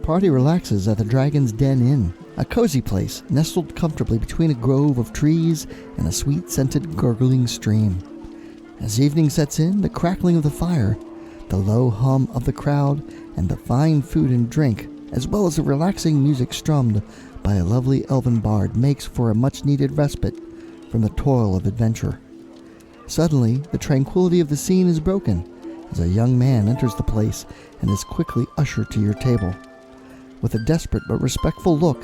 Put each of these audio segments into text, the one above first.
party relaxes at the Dragon's Den Inn, a cozy place nestled comfortably between a grove of trees and a sweet-scented gurgling stream. As evening sets in, the crackling of the fire, the low hum of the crowd, and the fine food and drink, as well as the relaxing music strummed by a lovely elven bard, makes for a much-needed respite from the toil of adventure. Suddenly, the tranquility of the scene is broken as a young man enters the place and is quickly ushered to your table. With a desperate but respectful look,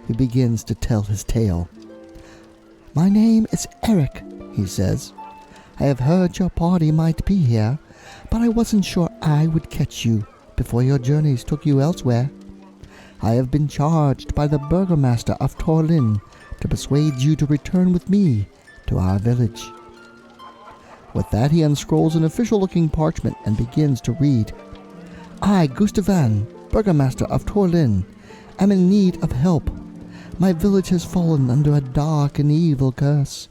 he begins to tell his tale. "My name is Eric," he says. "I have heard your party might be here, but I wasn't sure I would catch you before your journeys took you elsewhere. I have been charged by the burgomaster of Torlin to persuade you to return with me to our village." With that, he unscrolls an official-looking parchment and begins to read. "I, Gustavan, burgomaster of Torlin, am in need of help. My village has fallen under a dark and evil curse,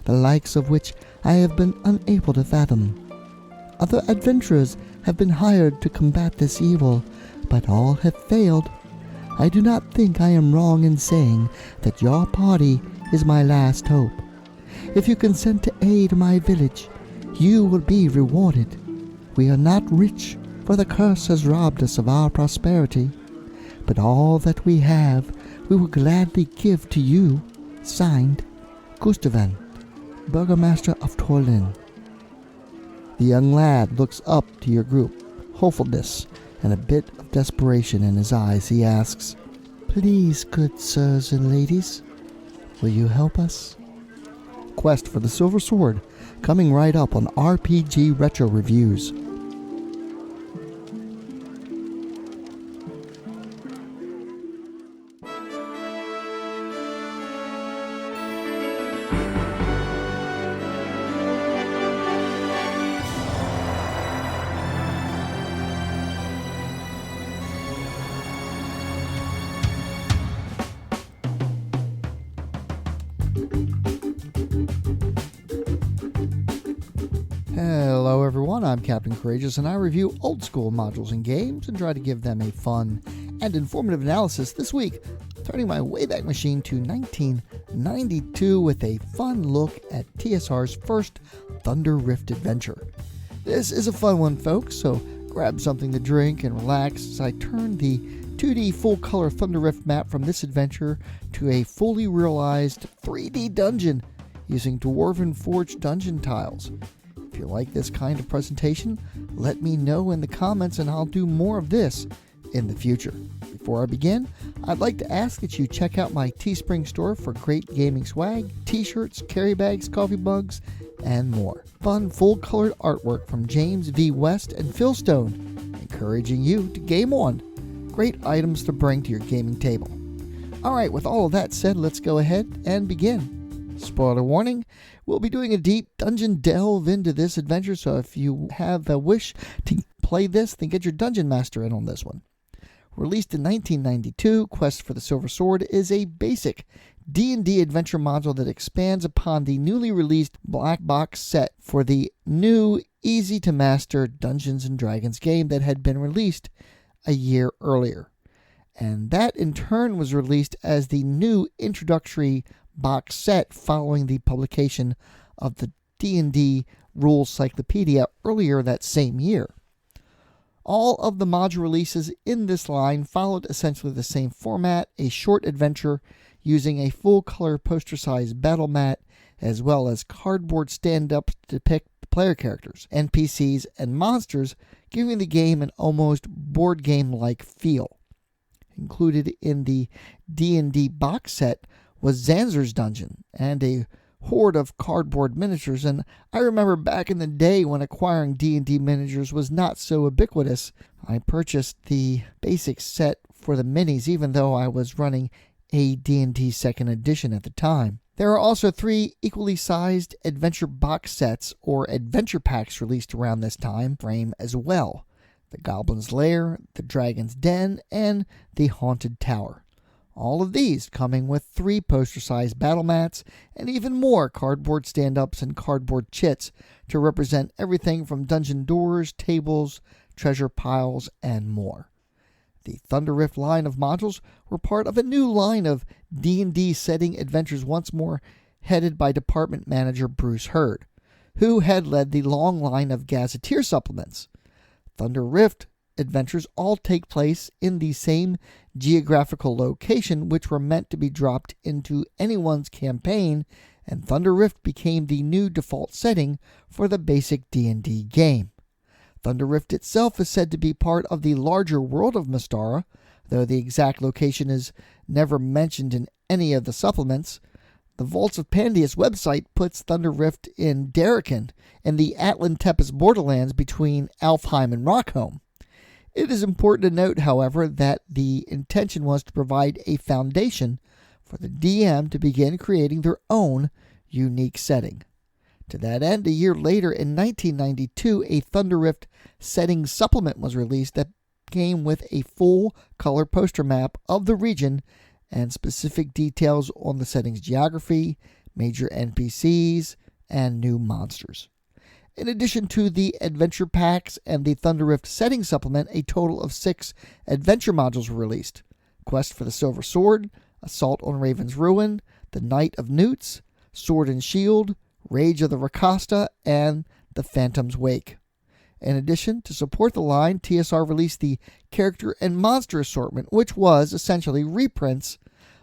the likes of which I have been unable to fathom. Other adventurers have been hired to combat this evil, but all have failed. I do not think I am wrong in saying that your party is my last hope. If you consent to aid my village, you will be rewarded. We are not rich, for the curse has robbed us of our prosperity, but all that we have we will gladly give to you. Signed, Gustavan, burgomaster of Torlin." The young lad looks up to your group, hopefulness and a bit of desperation in his eyes. He asks, "Please, good sirs and ladies, will you help us?" Quest for the Silver Sword, coming right up on RPG Retro Reviews. Hello everyone, I'm Captain Courageous, and I review old school modules and games and try to give them a fun and informative analysis. This week, turning my Wayback Machine to 1992 with a fun look at TSR's first Thunder Rift adventure. This is a fun one, folks, so grab something to drink and relax as I turn the 2D full-color Thunder Rift map from this adventure to a fully realized 3D dungeon using Dwarven Forge Dungeon Tiles. If you like this kind of presentation, let me know in the comments and I'll do more of this in the future. Before I begin, I'd like to ask that you check out my Teespring store for great gaming swag, t-shirts, carry bags, coffee mugs, and more. Fun full-colored artwork from James V. West and Phil Stone, encouraging you to game on. Great items to bring to your gaming table. Alright, with all of that said, let's go ahead and begin. Spoiler warning, we'll be doing a deep dungeon delve into this adventure, so if you have a wish to play this, then get your Dungeon Master in on this one. Released in 1992, Quest for the Silver Sword is a basic D&D adventure module that expands upon the newly released black box set for the new, easy-to-master Dungeons & Dragons game that had been released a year earlier. And that, in turn, was released as the new introductory box set following the publication of the D&D Rules Cyclopedia earlier that same year. All of the module releases in this line followed essentially the same format, a short adventure using a full-color poster-sized battle mat, as well as cardboard stand-ups to depict player characters, NPCs, and monsters, giving the game an almost board game-like feel. Included in the D&D box set was Zanzar's Dungeon and a horde of cardboard miniatures, and I remember back in the day when acquiring D&D miniatures was not so ubiquitous, I purchased the basic set for the minis even though I was running a D&D 2nd edition at the time. There are also 3 equally sized adventure box sets or adventure packs released around this time frame as well. The Goblin's Lair, the Dragon's Den, and the Haunted Tower. All of these coming with 3 poster-sized battle mats and even more cardboard stand-ups and cardboard chits to represent everything from dungeon doors, tables, treasure piles, and more. The Thunder Rift line of modules were part of a new line of D&D setting adventures, once more headed by department manager Bruce Hurd, who had led the long line of Gazetteer supplements. Thunder Rift adventures all take place in the same geographical location, which were meant to be dropped into anyone's campaign, and Thunder Rift became the new default setting for the basic D&D game. Thunder Rift itself is said to be part of the larger world of Mystara, though the exact location is never mentioned in any of the supplements. The Vaults of Pandius website puts Thunder Rift in Darrican, in the Atlan Tepes borderlands between Alfheim and Rockholm. It is important to note, however, that the intention was to provide a foundation for the DM to begin creating their own unique setting. To that end, a year later in 1992, a Thunder Rift setting supplement was released that came with a full color poster map of the region and specific details on the setting's geography, major NPCs, and new monsters. In addition to the adventure packs and the Thunder Rift setting supplement, a total of 6 adventure modules were released: Quest for the Silver Sword, Assault on Raven's Ruin, The Knight of Newts, Sword and Shield, Rage of the Rakasta, and The Phantom's Wake. In addition, to support the line, TSR released the character and monster assortment, which was essentially reprints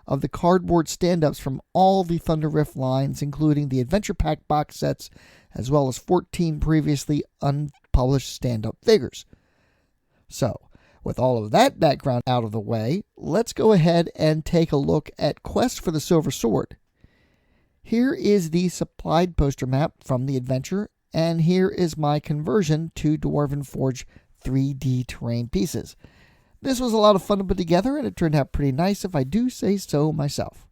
of the cardboard stand-ups from all the Thunder Rift lines, including the Adventure Pack box sets, as well as 14 previously unpublished stand-up figures. So, with all of that background out of the way, let's go ahead and take a look at Quest for the Silver Sword. Here is the supplied poster map from the adventure, and here is my conversion to Dwarven Forge 3D terrain pieces. This was a lot of fun to put together, and it turned out pretty nice if I do say so myself.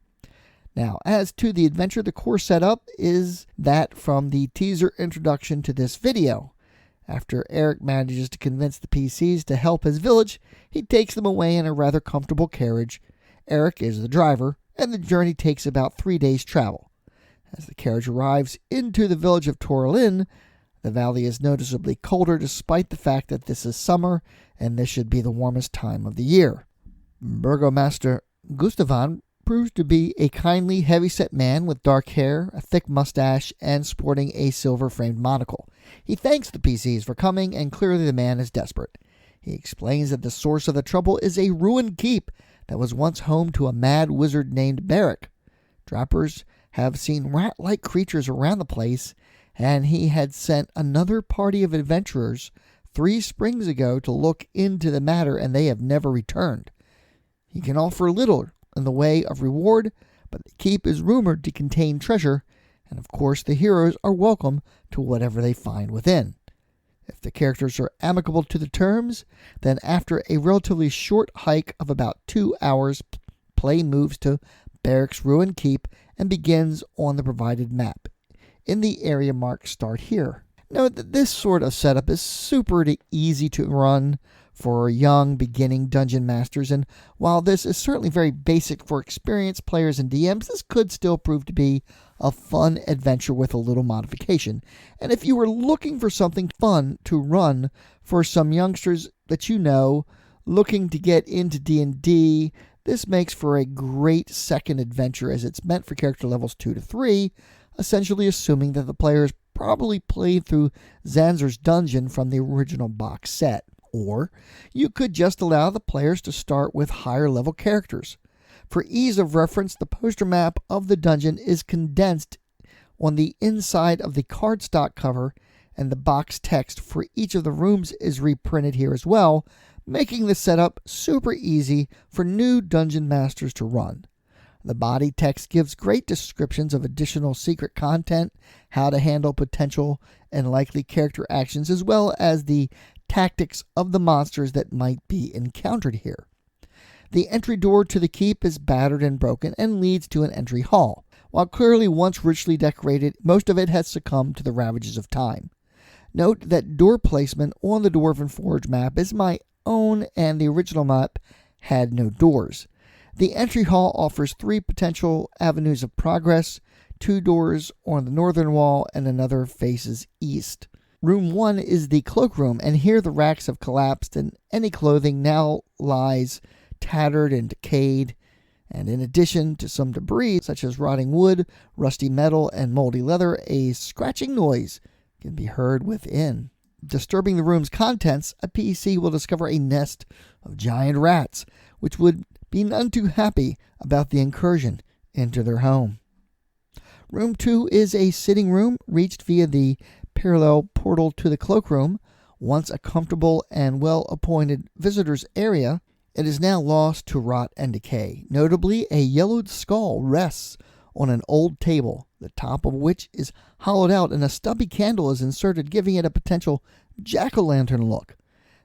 Now, as to the adventure, the core setup is that from the teaser introduction to this video. After Eric manages to convince the PCs to help his village, he takes them away in a rather comfortable carriage. Eric is the driver, and the journey takes about 3 days' travel. As the carriage arrives into the village of Torlin, the valley is noticeably colder despite the fact that this is summer and this should be the warmest time of the year. Burgomaster Gustavan proves to be a kindly, heavy-set man with dark hair, a thick mustache, and sporting a silver-framed monocle. He thanks the PCs for coming, and clearly the man is desperate. He explains that the source of the trouble is a ruined keep that was once home to a mad wizard named Barrick. Trappers have seen rat-like creatures around the place, and he had sent another party of adventurers 3 springs ago to look into the matter, and they have never returned. He can offer little in the way of reward, but the keep is rumored to contain treasure, and of course the heroes are welcome to whatever they find within. If the characters are amicable to the terms, then after a relatively short hike of about 2 hours, play moves to Barrick's ruined keep and begins on the provided map, in the area marked Start Here. Note that this sort of setup is super easy to run for young beginning dungeon masters, and while this is certainly very basic for experienced players and DMs, this could still prove to be a fun adventure with a little modification. And if you were looking for something fun to run for some youngsters that you know looking to get into D&D, this makes for a great second adventure, as it's meant for character levels 2 to 3, essentially assuming that the players probably played through Zanzar's dungeon from the original box set. Or you could just allow the players to start with higher level characters. For ease of reference, the poster map of the dungeon is condensed on the inside of the cardstock cover, and the box text for each of the rooms is reprinted here as well, making the setup super easy for new dungeon masters to run. The body text gives great descriptions of additional secret content, how to handle potential and likely character actions, as well as the tactics of the monsters that might be encountered here. The entry door to the keep is battered and broken and leads to an entry hall. While clearly once richly decorated, most of it has succumbed to the ravages of time. Note that door placement on the Dwarven Forge map is my own, and the original map had no doors. The entry hall offers 3 potential avenues of progress, 2 doors on the northern wall and another faces east. Room 1 is the cloakroom, and here the racks have collapsed and any clothing now lies tattered and decayed. And in addition to some debris such as rotting wood, rusty metal, and moldy leather, a scratching noise can be heard within. Disturbing the room's contents, a PC will discover a nest of giant rats, which would be none too happy about the incursion into their home. Room 2 is a sitting room reached via the parallel portal to the cloakroom. Once a comfortable and well-appointed visitors area, it is now lost to rot and decay. Notably, a yellowed skull rests on an old table, the top of which is hollowed out and a stubby candle is inserted, giving it a potential jack-o'-lantern look.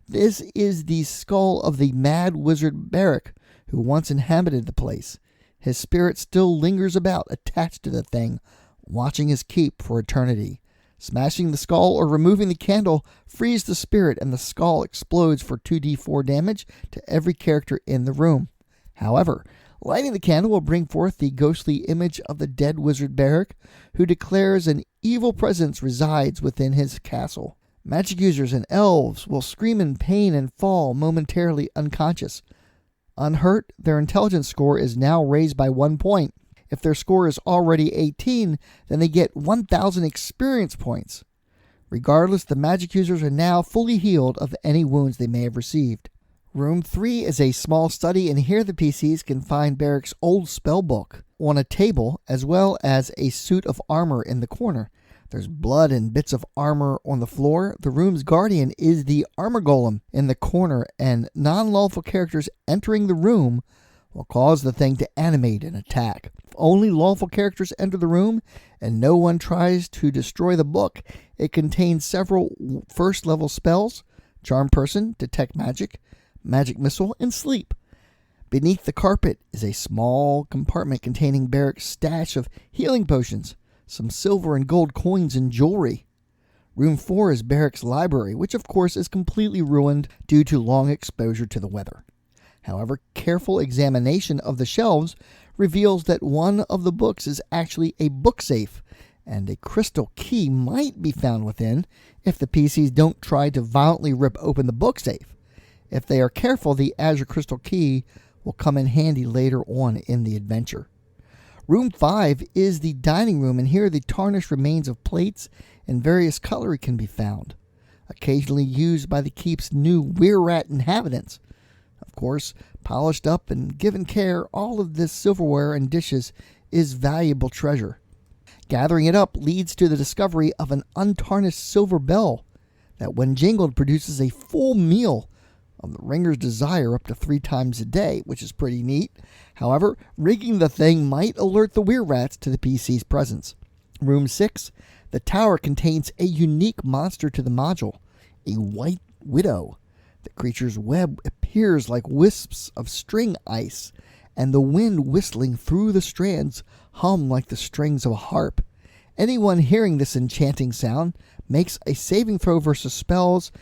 This is the skull of the mad wizard Beric, who once inhabited the place. His spirit still lingers about, attached to the thing, watching his keep for eternity. Smashing the skull or removing the candle frees the spirit, and the skull explodes for 2d4 damage to every character in the room. However, lighting the candle will bring forth the ghostly image of the dead wizard Beric, who declares an evil presence resides within his castle. Magic users and elves will scream in pain and fall momentarily unconscious. Unhurt, their intelligence score is now raised by 1 point. If their score is already 18, then they get 1,000 experience points. Regardless, the magic users are now fully healed of any wounds they may have received. Room 3 is a small study, and here the PCs can find Beric's old spellbook on a table, as well as a suit of armor in the corner. There's blood and bits of armor on the floor. The room's guardian is the armor golem in the corner, and non-lawful characters entering the room will cause the thing to animate and attack. If only lawful characters enter the room and no one tries to destroy the book, it contains several first-level spells: Charm Person, Detect Magic, Magic Missile, and Sleep. Beneath the carpet is a small compartment containing Beric's stash of healing potions, some silver and gold coins and jewelry. Room 4 is Beric's library, which of course is completely ruined due to long exposure to the weather. However, careful examination of the shelves reveals that one of the books is actually a book safe, and a crystal key might be found within if the PCs don't try to violently rip open the book safe. If they are careful, the Azure Crystal Key will come in handy later on in the adventure. Room 5 is the dining room, and here the tarnished remains of plates and various cutlery can be found, occasionally used by the keep's new weir-rat inhabitants. Of course, polished up and given care, all of this silverware and dishes is valuable treasure. Gathering it up leads to the discovery of an untarnished silver bell that, when jingled, produces a full meal of the ringer's desire up to 3 times a day, which is pretty neat. However, rigging the thing might alert the weir-rats to the PC's presence. Room 6, the tower, contains a unique monster to the module, a white widow. The creature's web appears like wisps of string ice, and the wind whistling through the strands hum like the strings of a harp. Anyone hearing this enchanting sound makes a saving throw versus spells,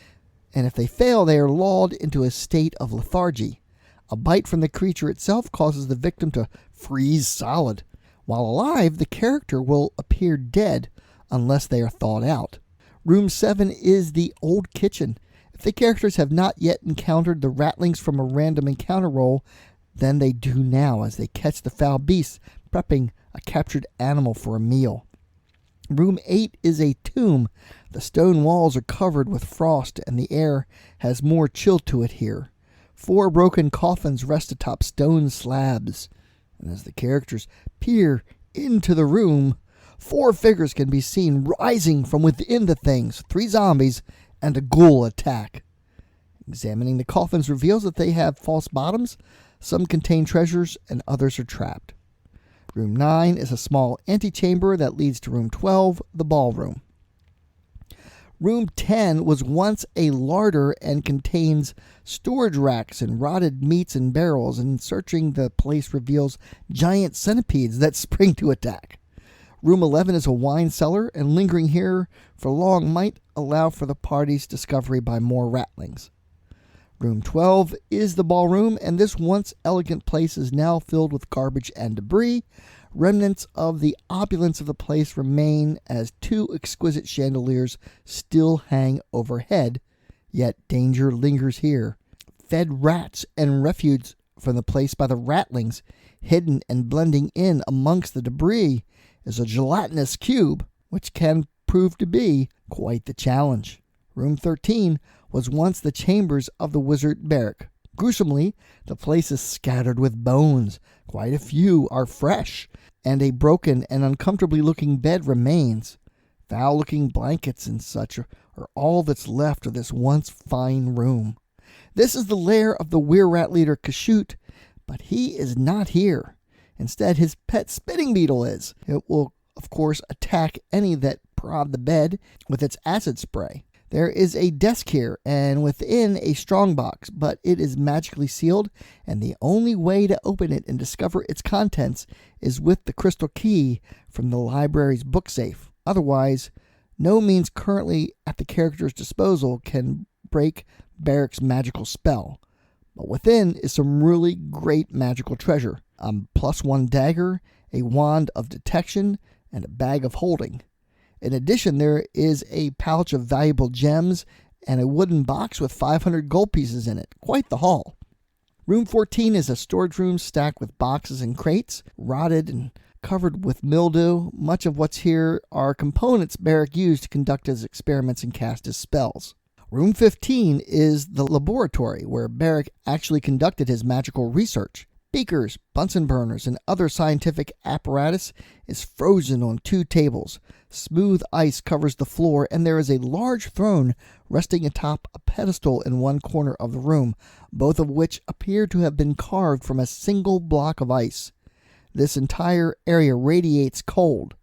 and if they fail, they are lulled into a state of lethargy. A bite from the creature itself causes the victim to freeze solid. While alive, the character will appear dead unless they are thawed out. Room 7 is the old kitchen. If the characters have not yet encountered the rattlings from a random encounter roll, then they do now as they catch the foul beasts, prepping a captured animal for a meal. Room 8 is a tomb. The stone walls are covered with frost, and the air has more chill to it here. 4 broken coffins rest atop stone slabs, and as the characters peer into the room, 4 figures can be seen rising from within the things. 3 zombies and a ghoul attack. Examining the coffins reveals that they have false bottoms. Some contain treasures and others are trapped. Room 9 is a small antechamber that leads to Room 12, the ballroom. Room 10 was once a larder and contains storage racks and rotted meats and barrels, and searching the place reveals giant centipedes that spring to attack. Room 11 is a wine cellar, and lingering here for long might allow for the party's discovery by more rattlings. Room 12 is the ballroom, and this once elegant place is now filled with garbage and debris. Remnants of the opulence of the place remain as two exquisite chandeliers still hang overhead, yet danger lingers here. Fed rats and refuse from the place by the ratlings, hidden and blending in amongst the debris, is a gelatinous cube, which can prove to be quite the challenge. Room 13 was once the chambers of the wizard Beric. Gruesomely, the place is scattered with bones. Quite a few are fresh, and a broken and uncomfortably looking bed remains. Foul-looking blankets and such are all that's left of this once fine room. This is the lair of the weir-rat leader Kashoot, but he is not here. Instead, his pet spinning beetle is. It will, of course, attack any that prod the bed with its acid spray. There is a desk here, and within a strongbox, but it is magically sealed, and the only way to open it and discover its contents is with the crystal key from the library's book safe. Otherwise, no means currently at the character's disposal can break Beric's magical spell. But within is some really great magical treasure. A +1 dagger, a wand of detection, and a bag of holding. In addition, there is a pouch of valuable gems and a wooden box with 500 gold pieces in it. Quite the haul. Room 14 is a storage room stacked with boxes and crates, rotted and covered with mildew. Much of what's here are components Beric used to conduct his experiments and cast his spells. Room 15 is the laboratory where Beric actually conducted his magical research. Beakers, Bunsen burners, and other scientific apparatus is frozen on 2 tables. Smooth ice covers the floor, and there is a large throne resting atop a pedestal in one corner of the room, both of which appear to have been carved from a single block of ice. This entire area radiates cold.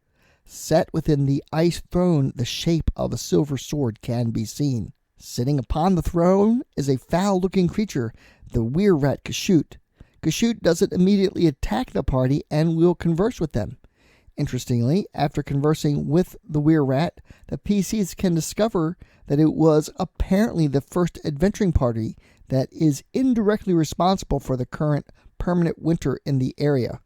Set within the ice throne, the shape of a silver sword can be seen. Sitting upon the throne is a foul-looking creature, the weir-rat Kashoot. Kashoot doesn't immediately attack the party and will converse with them. Interestingly, after conversing with the weir-rat, the PCs can discover that it was apparently the first adventuring party that is indirectly responsible for the current permanent winter in the area.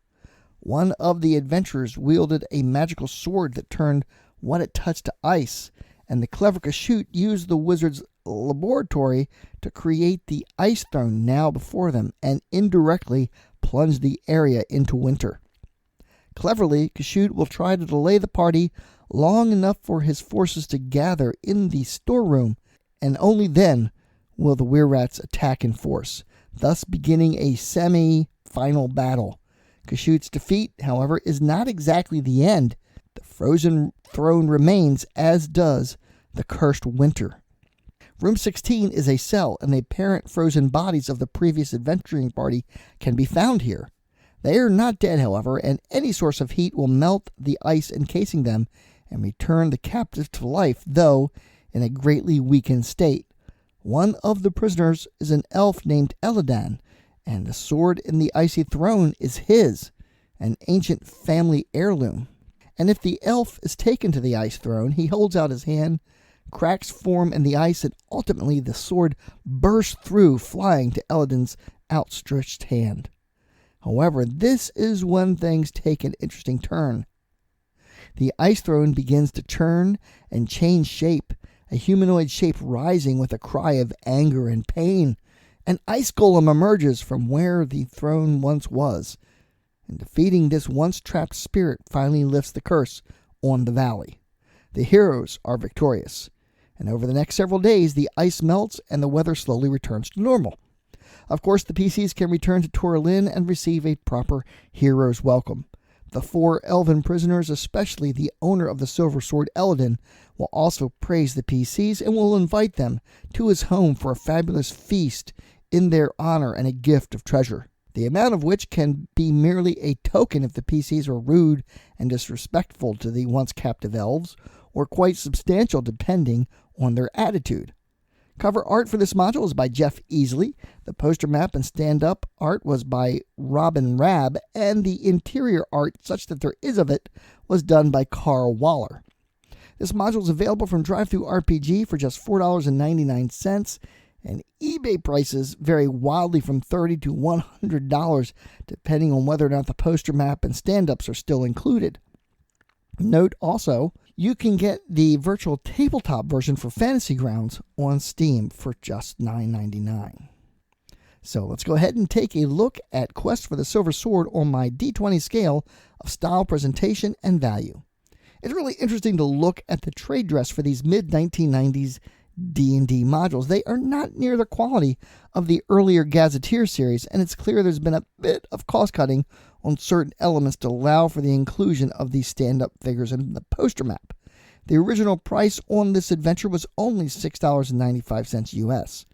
One of the adventurers wielded a magical sword that turned what it touched to ice, and the clever Kashoot used the wizard's laboratory to create the ice throne now before them and indirectly plunge the area into winter. Cleverly, Kashoot will try to delay the party long enough for his forces to gather in the storeroom, and only then will the weir-rats attack in force, thus beginning a semi-final battle. Kashoot's defeat, however, is not exactly the end. The frozen throne remains, as does the cursed winter. Room 16 is a cell, and the apparent frozen bodies of the previous adventuring party can be found here. They are not dead, however, and any source of heat will melt the ice encasing them and return the captive to life, though in a greatly weakened state. One of the prisoners is an elf named Eladan, and the sword in the icy throne is his, an ancient family heirloom. And if the elf is taken to the ice throne, he holds out his hand, cracks form in the ice, and ultimately the sword bursts through, flying to Eladan's outstretched hand. However, this is when things take an interesting turn. The ice throne begins to churn and change shape, a humanoid shape rising with a cry of anger and pain. An ice golem emerges from where the throne once was, and defeating this once-trapped spirit finally lifts the curse on the valley. The heroes are victorious, and over the next several days, the ice melts and the weather slowly returns to normal. Of course, the PCs can return to Toralin and receive a proper hero's welcome. The 4 elven prisoners, especially the owner of the silver sword Eladin, will also praise the PCs and will invite them to his home for a fabulous feast in their honor and a gift of treasure, the amount of which can be merely a token if the PCs are rude and disrespectful to the once captive elves, or quite substantial depending on their attitude. Cover art for this module is by Jeff Easley. The poster map and stand-up art was by Robin Rabb, and the interior art, such that there is of it, was done by Carl Waller. This module is available from DriveThru RPG for just $4.99. and eBay prices vary wildly from $30 to $100 depending on whether or not the poster map and stand-ups are still included. Note also, you can get the virtual tabletop version for Fantasy Grounds on Steam for just $9.99. So let's go ahead and take a look at Quest for the Silver Sword on my D20 scale of style, presentation, and value. It's really interesting to look at the trade dress for these mid-1990s D&D modules. They are not near the quality of the earlier Gazetteer series, and it's clear there's been a bit of cost cutting on certain elements to allow for the inclusion of these stand-up figures in the poster map. The original price on this adventure was only $6.95 US.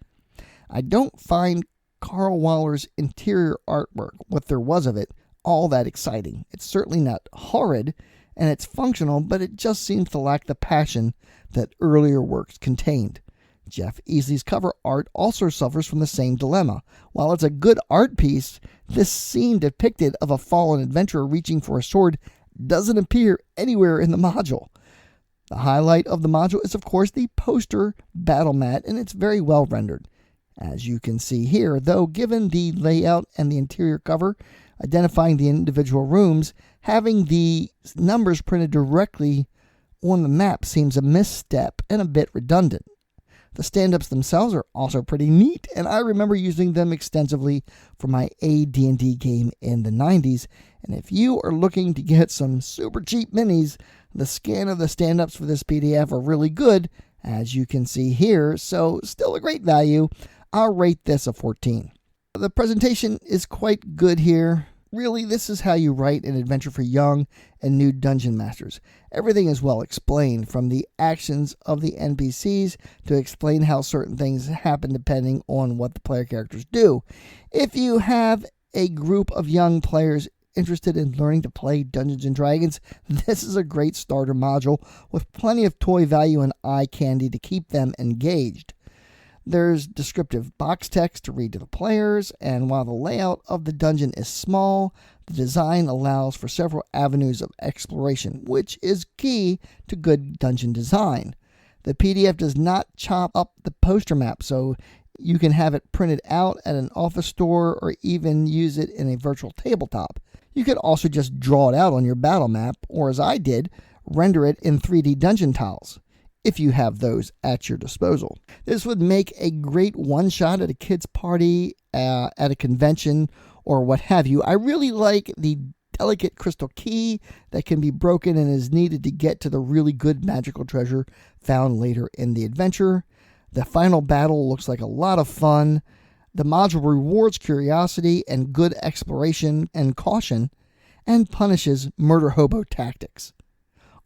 I don't find Carl Waller's interior artwork, what there was of it, all that exciting. It's certainly not horrid, and it's functional, but it just seems to lack the passion that earlier works contained. Jeff Easley's cover art also suffers from the same dilemma. While it's a good art piece, this scene depicted of a fallen adventurer reaching for a sword doesn't appear anywhere in the module. The highlight of the module is, of course, the poster battle mat, and it's very well rendered. As you can see here, though, given the layout and the interior cover, identifying the individual rooms, having the numbers printed directly on the map seems a misstep and a bit redundant. The stand-ups themselves are also pretty neat, and I remember using them extensively for my AD&D game in the 90s, and if you are looking to get some super cheap minis, the scan of the stand-ups for this PDF are really good, as you can see here, so still a great value. I'll rate this a 14. The presentation is quite good here. Really, this is how you write an adventure for young and new dungeon masters. Everything is well explained, from the actions of the NPCs to explain how certain things happen depending on what the player characters do. If you have a group of young players interested in learning to play Dungeons & Dragons, this is a great starter module with plenty of toy value and eye candy to keep them engaged. There's descriptive box text to read to the players, and while the layout of the dungeon is small, the design allows for several avenues of exploration, which is key to good dungeon design. The PDF does not chop up the poster map, so you can have it printed out at an office store or even use it in a virtual tabletop. You could also just draw it out on your battle map, or as I did, render it in 3D Dungeon Tiles, if you have those at your disposal. This would make a great one-shot at a kid's party, at a convention, or what have you. I really like the delicate crystal key that can be broken and is needed to get to the really good magical treasure found later in the adventure. The final battle looks like a lot of fun. The module rewards curiosity and good exploration and caution, and punishes murder hobo tactics.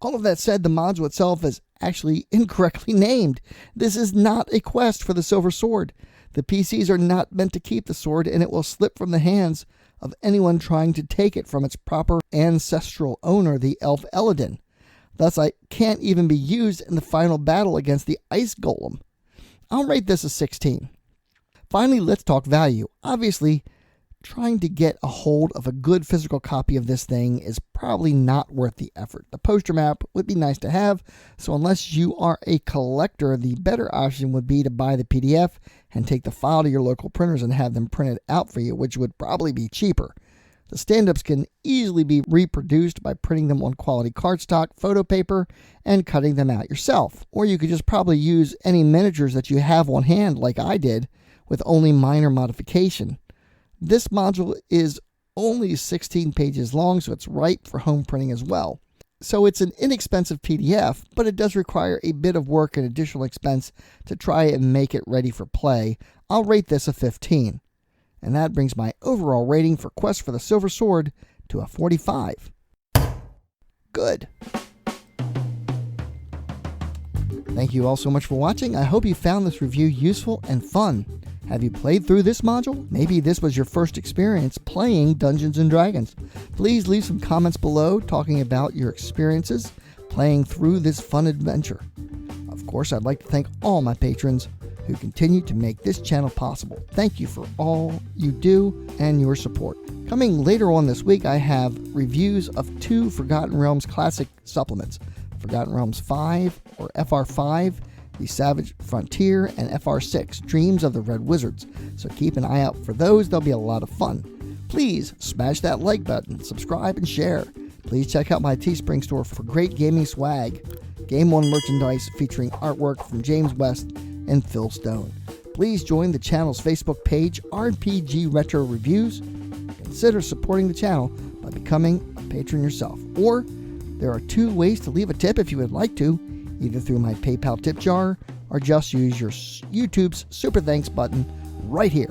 All of that said, the module itself is actually incorrectly named. This is not a quest for the Silver Sword. The PCs are not meant to keep the sword, and it will slip from the hands of anyone trying to take it from its proper ancestral owner, the elf Eladin. Thus, it can't even be used in the final battle against the ice golem. I'll rate this a 16. Finally, let's talk value. Obviously, trying to get a hold of a good physical copy of this thing is probably not worth the effort. The poster map would be nice to have, so unless you are a collector, the better option would be to buy the PDF and take the file to your local printers and have them printed out for you, which would probably be cheaper. The stand-ups can easily be reproduced by printing them on quality cardstock, photo paper, and cutting them out yourself. Or you could just probably use any miniatures that you have on hand, like I did, with only minor modification. This module is only 16 pages long, so it's ripe for home printing as well. So it's an inexpensive PDF, but it does require a bit of work and additional expense to try and make it ready for play. I'll rate this a 15. And that brings my overall rating for Quest for the Silver Sword to a 45. Good. Thank you all so much for watching. I hope you found this review useful and fun. Have you played through this module? Maybe this was your first experience playing Dungeons & Dragons. Please leave some comments below talking about your experiences playing through this fun adventure. Of course, I'd like to thank all my patrons who continue to make this channel possible. Thank you for all you do and your support. Coming later on this week, I have reviews of 2 Forgotten Realms Classic supplements, Forgotten Realms 5 or FR5 the Savage Frontier, and FR6, Dreams of the Red Wizards. So keep an eye out for those. They'll be a lot of fun. Please smash that like button, subscribe, and share. Please check out my Teespring store for great gaming swag. Game One merchandise featuring artwork from James West and Phil Stone. Please join the channel's Facebook page, RPG Retro Reviews. Consider supporting the channel by becoming a patron yourself. Or there are 2 ways to leave a tip if you would like to, either through my PayPal tip jar or just use your YouTube's Super Thanks button right here.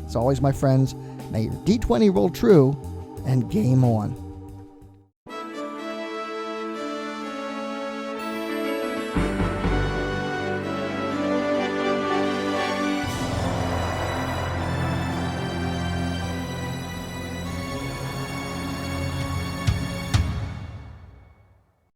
As always, my friends, may your D20 roll true and game on.